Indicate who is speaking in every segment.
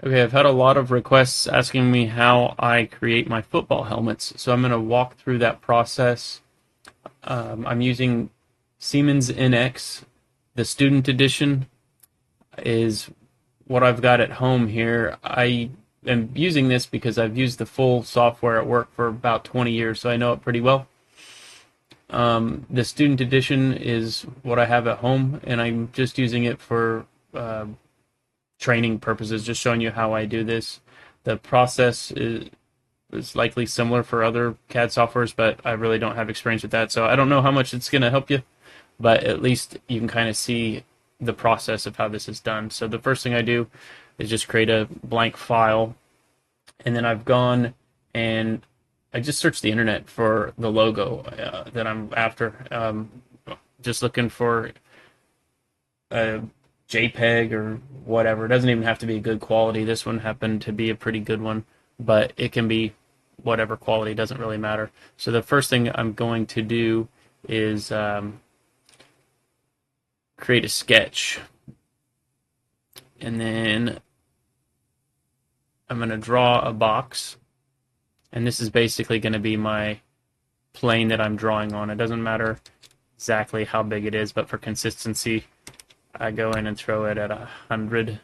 Speaker 1: Okay, I've had a lot of requests asking me how I create my football helmets, so I'm going to walk through that process. I'm using Siemens NX. The student edition is what I've got at home here. I am using this because I've used the full software at work for about 20 years, so I know it pretty well. The student edition is what I have at home, and I'm just using it for training purposes, just showing you how I do this. The process is likely similar for other CAD softwares, but I really don't have experience with that, so I don't know how much it's going to help you, but at least you can kind of see the process of how this is done. So the first thing I do is just create a blank file, and then I've gone and I just searched the internet for the logo that I'm after. Just looking for a JPEG or whatever. It doesn't even have to be good quality. This one happened to be a pretty good one, but it can be whatever quality, doesn't really matter. So the first thing I'm going to do is create a sketch, and then I'm going to draw a box, and this is basically going to be my plane that I'm drawing on. It doesn't matter exactly how big it is, but for consistency, I go in and throw it at 100. It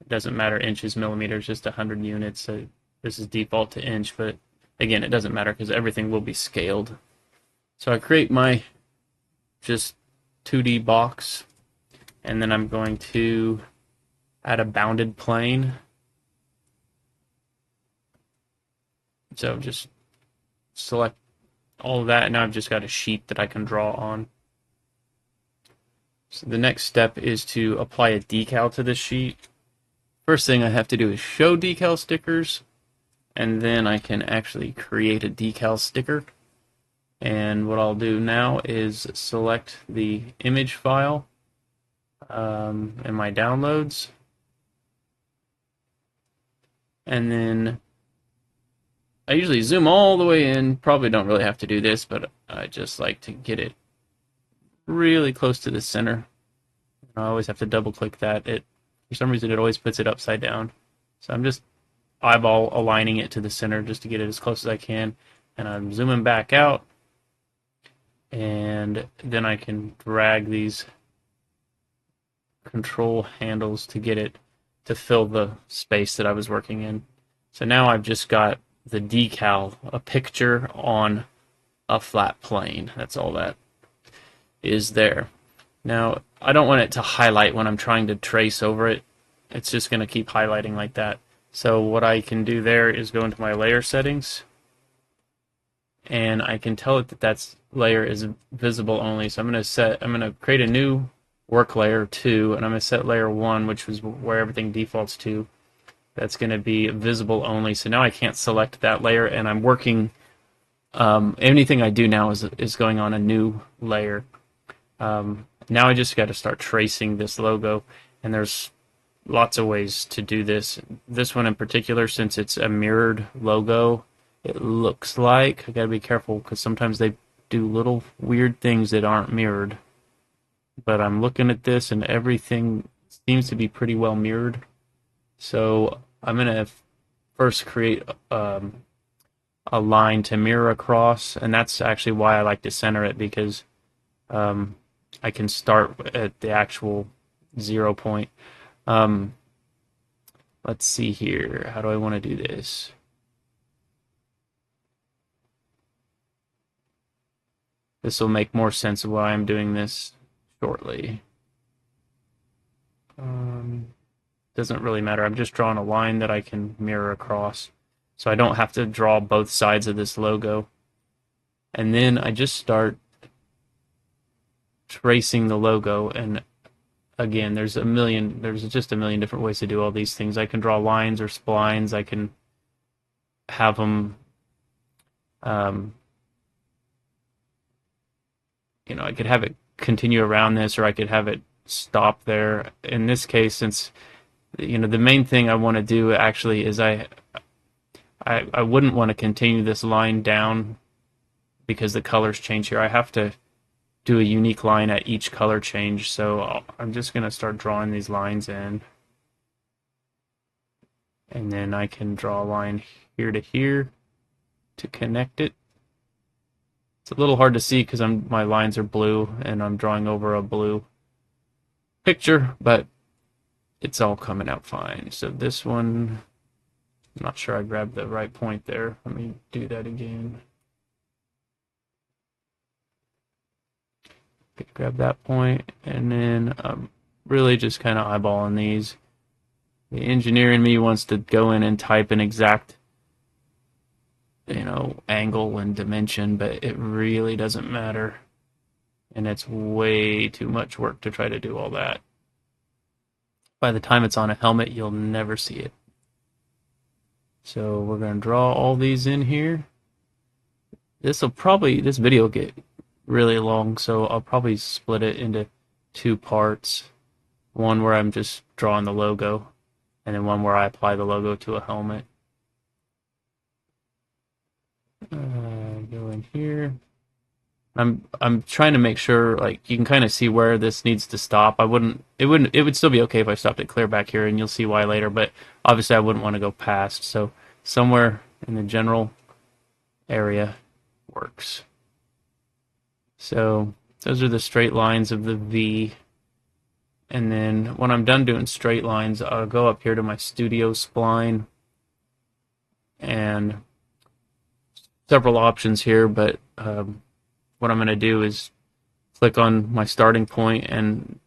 Speaker 1: doesn't matter inches, millimeters, just 100 units. So this is default to inch, but again, it doesn't matter because everything will be scaled. So I create my just 2D box, and then I'm going to add a bounded plane. So just select all of that, and now I've just got a sheet that I can draw on. So the next step is to apply a decal to this sheet. First thing I have to do is show decal stickers, and then I can actually create a decal sticker. And what I'll do now is select the image file in my downloads, and then I usually zoom all the way in. Probably don't really have to do this, but I just like to get it really close to the center. I always have to double click that. For some reason, it always puts it upside down. So I'm just eyeball aligning it to the center just to get it as close as I can. And I'm zooming back out. And then I can drag these control handles to get it to fill the space that I was working in. So now I've just got the decal, a picture on a flat plane. That's all that is there. Now, I don't want it to highlight when I'm trying to trace over it. It's just going to keep highlighting like that. So what I can do there is go into my layer settings, and I can tell it that that layer is visible only. So I'm going to create a new work layer 2, and I'm going to set layer 1, which is where everything defaults to. That's going to be visible only. So now I can't select that layer, and I'm working. Anything I do now is going on a new layer. Now I just got to start tracing this logo, and there's lots of ways to do this. This one in particular, since it's a mirrored logo, it looks like, I got to be careful because sometimes they do little weird things that aren't mirrored. But I'm looking at this, and everything seems to be pretty well mirrored. So I'm going to first create a line to mirror across, and that's actually why I like to center it, because I can start at the actual 0 point. Let's see here. How do I want to do this? This will make more sense of why I'm doing this shortly. Doesn't really matter. I'm just drawing a line that I can mirror across, so I don't have to draw both sides of this logo. And then I just start tracing the logo, and again, there's just a million different ways to do all these things. I can draw lines or splines. I can have them, I could have it continue around this, or I could have it stop there. In this case, since the main thing I want to do actually is I wouldn't want to continue this line down because the colors change here. I have to do a unique line at each color change, so I'm just going to start drawing these lines in. And then I can draw a line here to here to connect it. It's a little hard to see because my lines are blue and I'm drawing over a blue picture, but it's all coming out fine. So this one, I'm not sure I grabbed the right point there. Let me do that again. Grab that point, and then I'm really just kind of eyeballing these. The engineer in me wants to go in and type an exact, angle and dimension, but it really doesn't matter. And it's way too much work to try to do all that. By the time it's on a helmet, you'll never see it. So we're going to draw all these in here. This video will get really long, so I'll probably split it into two parts. One where I'm just drawing the logo, and then one where I apply the logo to a helmet. Go in here. I'm trying to make sure, like, you can kind of see where this needs to stop. It would still be okay if I stopped it clear back here, and you'll see why later, but obviously I wouldn't want to go past, so somewhere in the general area works. So those are the straight lines of the V. And then when I'm done doing straight lines, I'll go up here to my studio spline, and several options here, but what I'm going to do is click on my starting point, and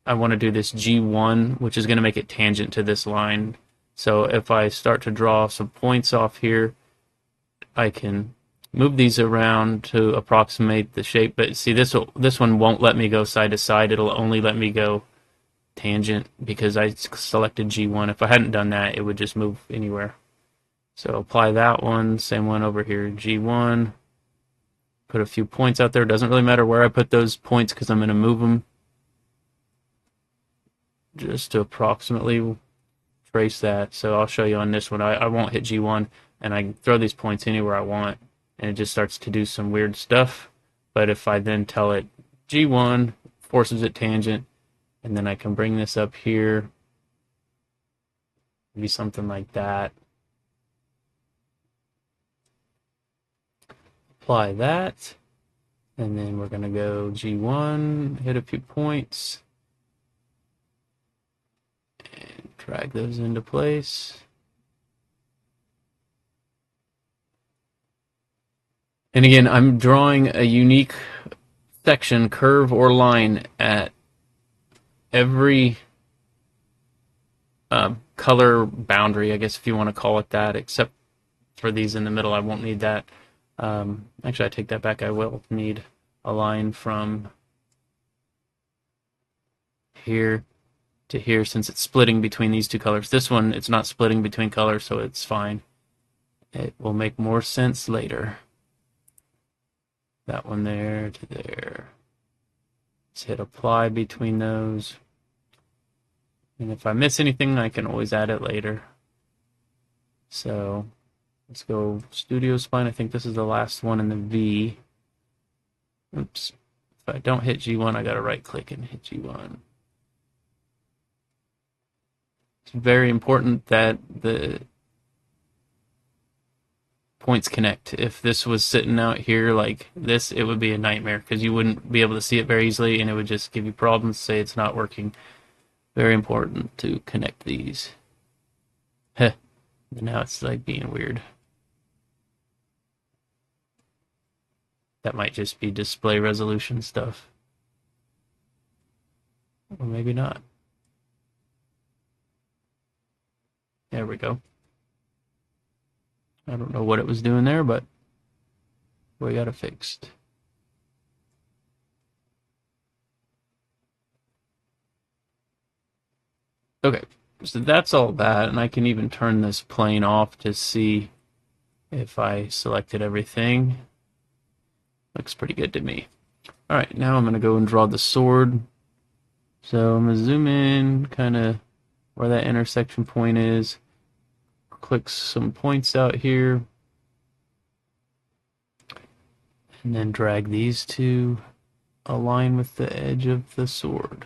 Speaker 1: I want to do this G1, which is going to make it tangent to this line. So if I start to draw some points off here, I can move these around to approximate the shape, but see, this one won't let me go side to side. It'll only let me go tangent because I selected G1. If I hadn't done that, it would just move anywhere. So apply that one, same one over here, G1. Put a few points out there. Doesn't really matter where I put those points because I'm going to move them just to approximately trace that. So I'll show you on this one. I won't hit G1, and I can throw these points anywhere I want, and it just starts to do some weird stuff. But if I then tell it G1, forces it tangent, and then I can bring this up here, maybe something like that. Apply that, and then we're going to go G1, hit a few points, and drag those into place. And again, I'm drawing a unique section, curve, or line at every color boundary, I guess if you want to call it that, except for these in the middle. I won't need that. Actually, I take that back. I will need a line from here to here since it's splitting between these two colors. This one, it's not splitting between colors, so it's fine. It will make more sense later. That one there to there. Let's hit apply between those. And if I miss anything, I can always add it later. So let's go studio spline. I think this is the last one in the V. Oops. If I don't hit G1, I got to right click and hit G1. It's very important that the points connect. If this was sitting out here like this, it would be a nightmare because you wouldn't be able to see it very easily and it would just give you problems, say it's not working. Very important to connect these. Heh. Now it's like being weird. That might just be display resolution stuff. Or maybe not. There we go. I don't know what it was doing there, but we got it fixed. Okay, so that's all that, and I can even turn this plane off to see if I selected everything. Looks pretty good to me. Alright, now I'm going to go and draw the sword. So I'm going to zoom in, kind of where that intersection point is. Click some points out here. And then drag these to align with the edge of the sword.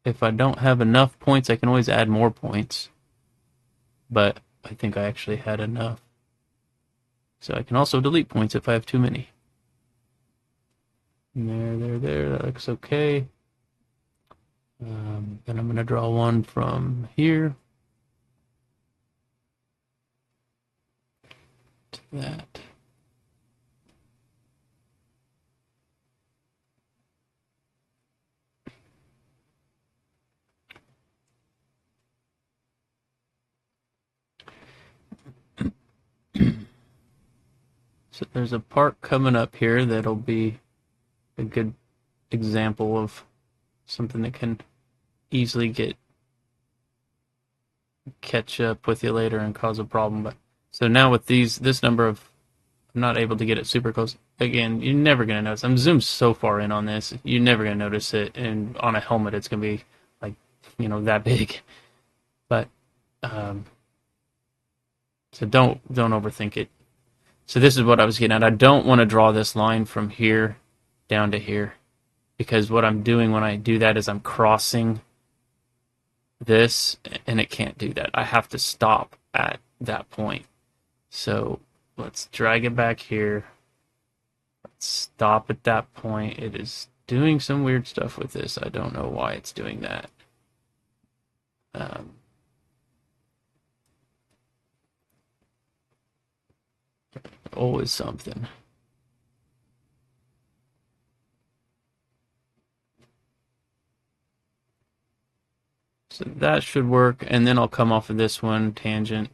Speaker 1: If I don't have enough points, I can always add more points. but I think I actually had enough. So I can also delete points if I have too many. There, that looks okay. Then I'm going to draw one from here to that. So there's a part coming up here that'll be a good example of something that can easily catch up with you later and cause a problem. But so now with this number of, I'm not able to get it super close. Again, you're never gonna notice. I'm zoomed so far in on this, you're never gonna notice it. And on a helmet, it's gonna be like, that big. But so don't overthink it. So this is what I was getting at. I don't want to draw this line from here down to here, because what I'm doing when I do that is I'm crossing this, and it can't do that. I have to stop at that point. So let's drag it back here. Let's stop at that point. It is doing some weird stuff with this. I don't know why it's doing that. Always something. So that should work, and then I'll come off of this one, tangent,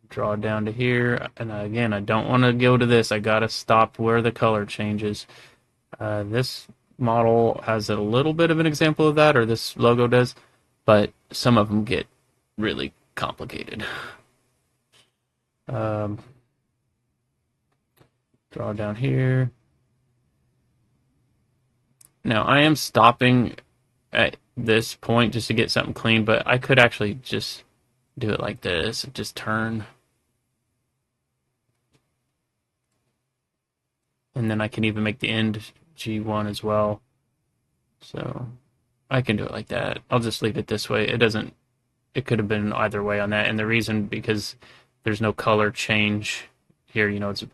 Speaker 1: draw down to here, and again, I don't want to go to this. I gotta stop where the color changes. This model has a little bit of an example of that, or this logo does, but some of them get really complicated. Draw down here. Now, I am stopping at this point just to get something clean, but I could actually just do it like this, just turn. And then I can even make the end G1 as well. So I can do it like that. I'll just leave it this way. It could have been either way on that. And the reason, because there's no color change here, it's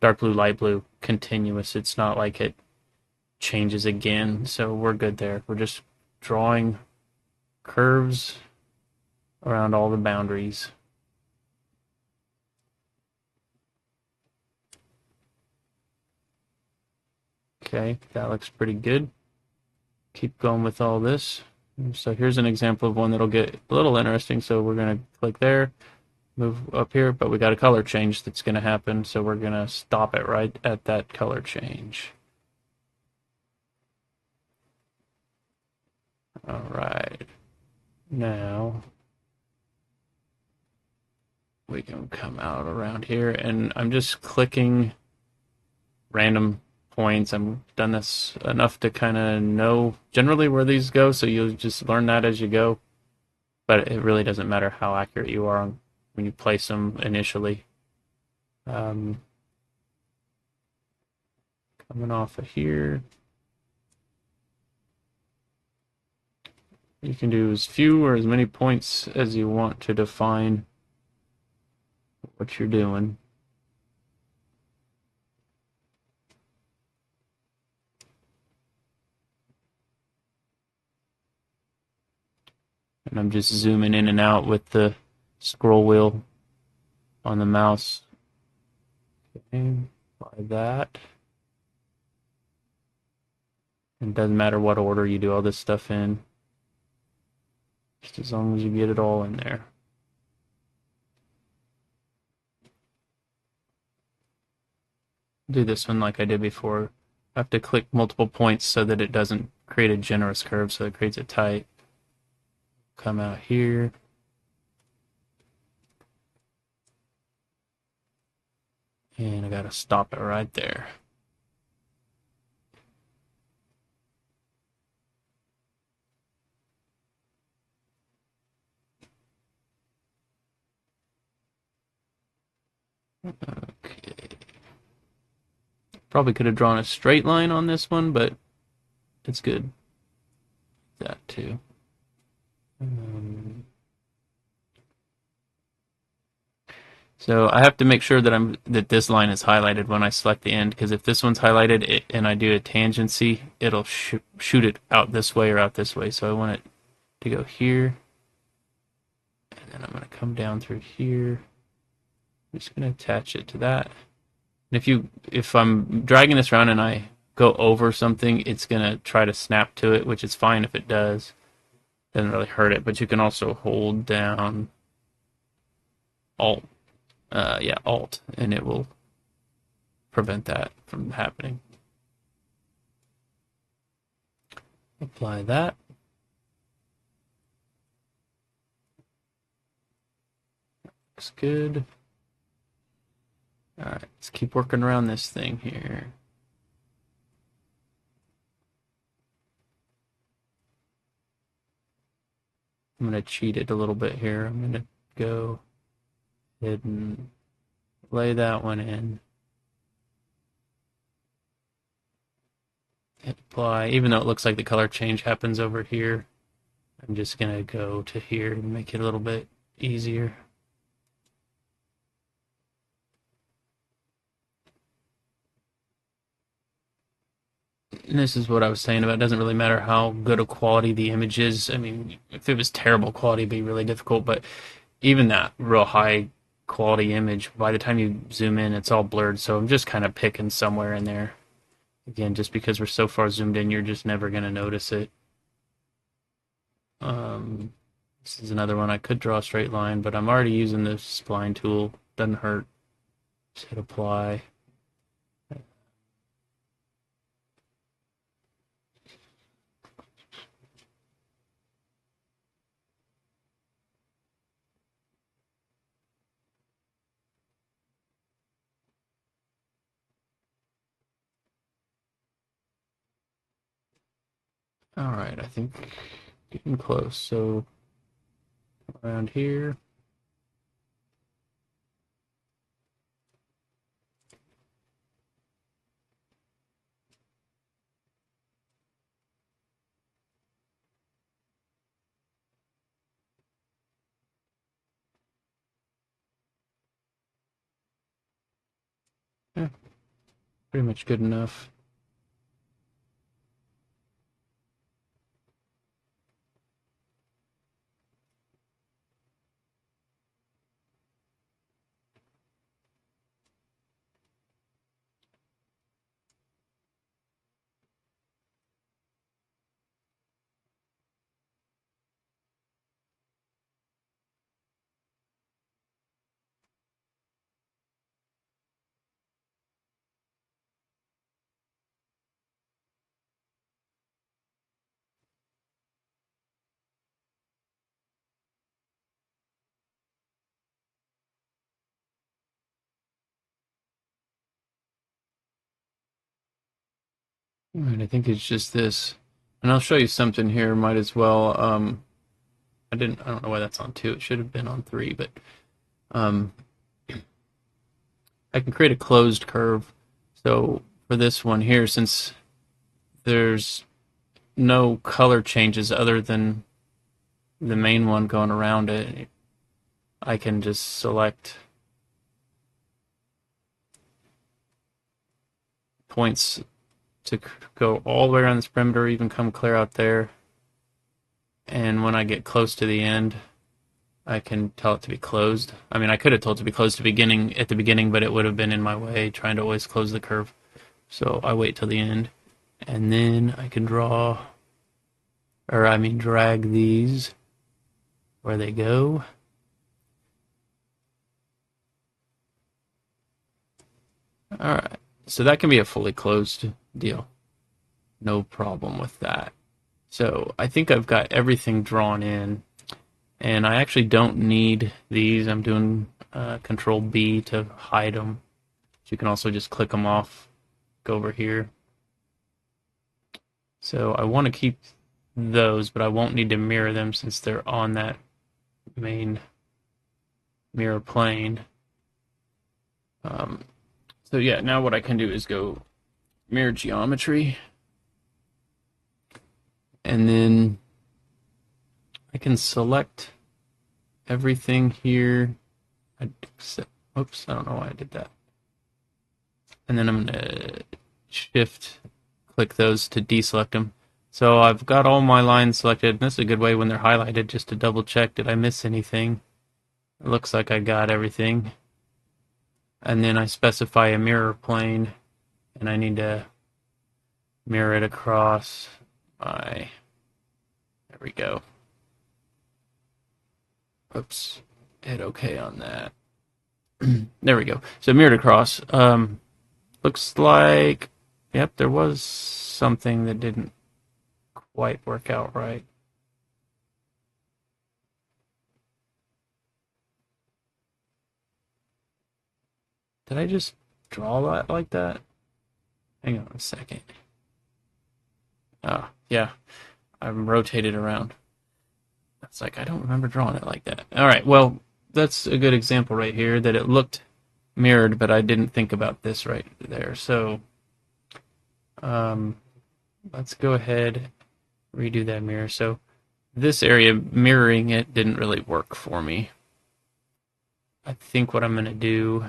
Speaker 1: dark blue, light blue, continuous. It's not like it changes again. So we're good there. We're just drawing curves around all the boundaries. Okay, that looks pretty good. Keep going with all this. So here's an example of one that'll get a little interesting. So we're going to click there, move up here, but we got a color change that's going to happen. So we're going to stop it right at that color change. All right. Now we can come out around here, and I'm just clicking random points. I've done this enough to kind of know generally where these go, so you'll just learn that as you go. But it really doesn't matter how accurate you are when you place them initially. Coming off of here, you can do as few or as many points as you want to define what you're doing. And I'm just zooming in and out with the scroll wheel on the mouse. Okay, by that. It doesn't matter what order you do all this stuff in, just as long as you get it all in there. Do this one like I did before. I have to click multiple points so that it doesn't create a generous curve, so it creates it tight. Come out here. And I gotta stop it right there. Okay. Probably could have drawn a straight line on this one, but it's good. That too. So I have to make sure that this line is highlighted when I select the end, because if this one's highlighted and I do a tangency, it'll shoot it out this way or out this way. So I want it to go here, and then I'm going to come down through here. I'm just going to attach it to that. And if I'm dragging this around and I go over something, it's going to try to snap to it, which is fine if it does. Doesn't really hurt it, but you can also hold down Alt. Alt, and it will prevent that from happening. Apply that. Looks good. Alright, let's keep working around this thing here. I'm going to cheat it a little bit here. I'm going to go ahead and lay that one in. Hit apply. Even though it looks like the color change happens over here, I'm just going to go to here and make it a little bit easier. And this is what I was saying about it doesn't really matter how good a quality the image is. I mean, if it was terrible quality, it'd be really difficult, but even that real high quality image, by the time you zoom in, it's all blurred, so I'm just kind of picking somewhere in there. Again, just because we're so far zoomed in, you're just never going to notice it. This is another one. I could draw a straight line, but I'm already using the spline tool. Doesn't hurt. Just hit apply. Alright, I think getting close. So around here. Yeah, pretty much good enough. Alright, I think it's just this. And I'll show you something here, might as well. I don't know why that's on 2. It should have been on 3, but um, I can create a closed curve. So for this one here, since there's no color changes other than the main one going around it, I can just select points to go all the way around this perimeter, even come clear out there. And when I get close to the end, I can tell it to be closed. I mean, I could have told it to be closed at the beginning, but it would have been in my way trying to always close the curve. So I wait till the end, and then I can drag these where they go. All right, so that can be a fully closed deal. No problem with that. So I think I've got everything drawn in, and I actually don't need these. I'm doing Control B to hide them. So you can also just click them off, go over here. So I want to keep those, but I won't need to mirror them since they're on that main mirror plane. So yeah, now what I can do is go mirror geometry, and then I can select everything here Oops, I don't know why I did that. And then I'm going to shift click those to deselect them. So I've got all my lines selected, and this is a good way when they're highlighted just to double check, did I miss anything? It looks like I got everything. And then I specify a mirror plane, and I need to mirror it across my, there we go. Oops, hit OK on that. There we go. So mirrored across. Looks like, yep, there was something that didn't quite work out right. Did I just draw that like that? Hang on a second. Oh, yeah, I'm rotated around. It's like, I don't remember drawing it like that. All right, well, that's a good example right here that it looked mirrored, but I didn't think about this right there. So let's go ahead, redo that mirror. So this area, mirroring it, didn't really work for me. I think what I'm going to do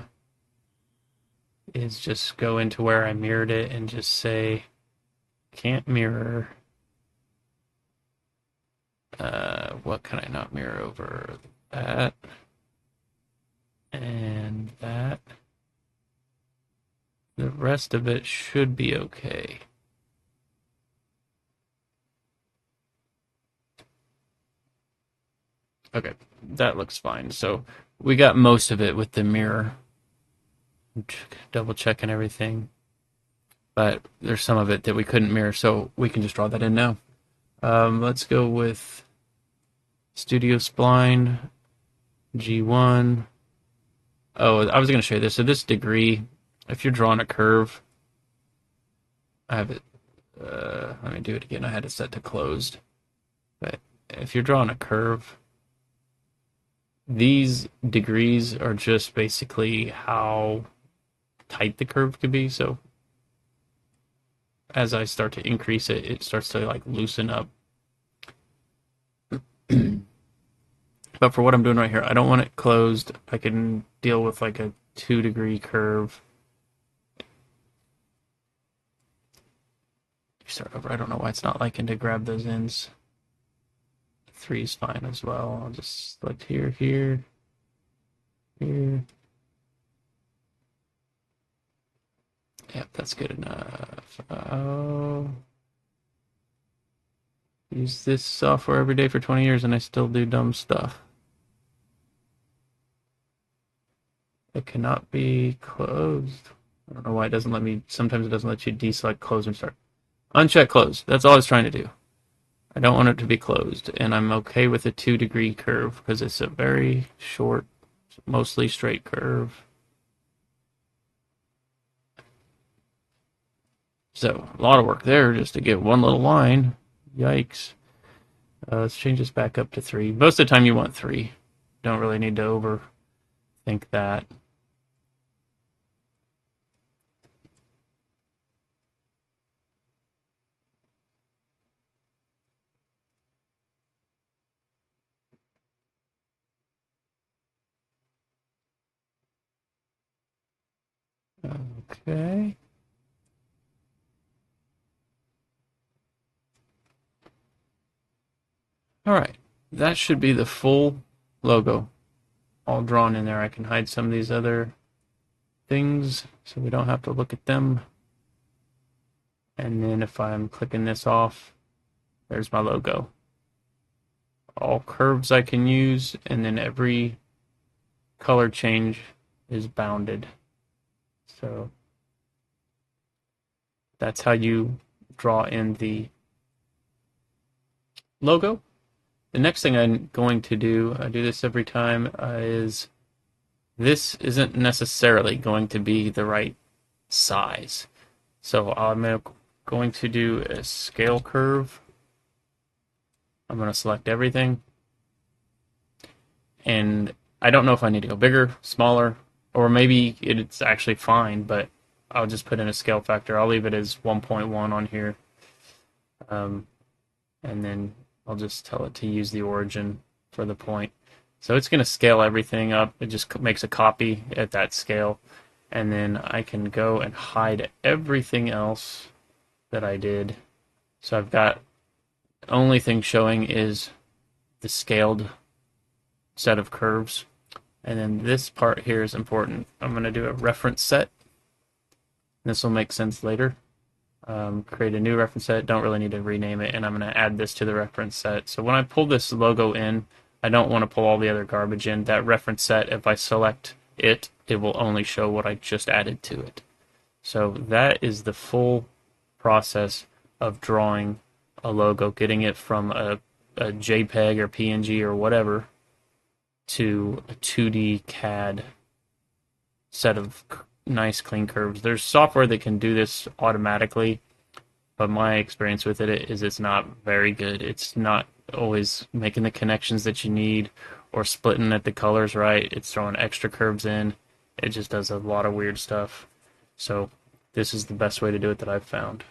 Speaker 1: is just go into where I mirrored it and just say, can't mirror. What can I not mirror over? That and that. The rest of it should be okay. Okay, that looks fine. So we got most of it with the mirror. Double checking everything. But there's some of it that we couldn't mirror, so we can just draw that in now. Let's go with Studio Spline, G1. Oh, I was going to show you this. So this degree, if you're drawing a curve, I have it, let me do it again. I had it set to closed. But if you're drawing a curve, these degrees are just basically how tight the curve could be. So as I start to increase it, it starts to like loosen up. But for what I'm doing right here, I don't want it closed. I can deal with like a 2-degree curve. Start over. I don't know why it's not liking to grab those ends. 3 is fine as well. I'll just select here, here, here. Yep, that's good enough. Oh. Use this software every day for 20 years and I still do dumb stuff. It cannot be closed. I don't know why it doesn't let me. Sometimes it doesn't let you deselect close and start. Uncheck close. That's all I was trying to do. I don't want it to be closed. And I'm okay with a 2-degree curve because it's a very short, mostly straight curve. So a lot of work there just to get one little line. Yikes. Let's change this back up to 3. Most of the time you want 3. Don't really need to overthink that. Okay. All right. That should be the full logo all drawn in there. I can hide some of these other things so we don't have to look at them. And then if I'm clicking this off, there's my logo. All curves I can use, and then every color change is bounded. So that's how you draw in the logo. The next thing I'm going to do, I do this every time, is this isn't necessarily going to be the right size. So I'm going to do a scale curve. I'm going to select everything. And I don't know if I need to go bigger, smaller, or maybe it's actually fine, but I'll just put in a scale factor. I'll leave it as 1.1 on here. And then I'll just tell it to use the origin for the point. So it's going to scale everything up. It just makes a copy at that scale. And then I can go and hide everything else that I did. So I've got only thing showing is the scaled set of curves. And then this part here is important. I'm going to do a reference set. This will make sense later. Create a new reference set. Don't really need to rename it. And I'm going to add this to the reference set. So when I pull this logo in, I don't want to pull all the other garbage in. That reference set, if I select it, it will only show what I just added to it. So that is the full process of drawing a logo, getting it from a JPEG or PNG or whatever to a 2D CAD set of nice clean curves. There's software that can do this automatically, but my experience with it is it's not very good. It's not always making the connections that you need or splitting at the colors right. It's throwing extra curves in. It just does a lot of weird stuff. So this is the best way to do it that I've found.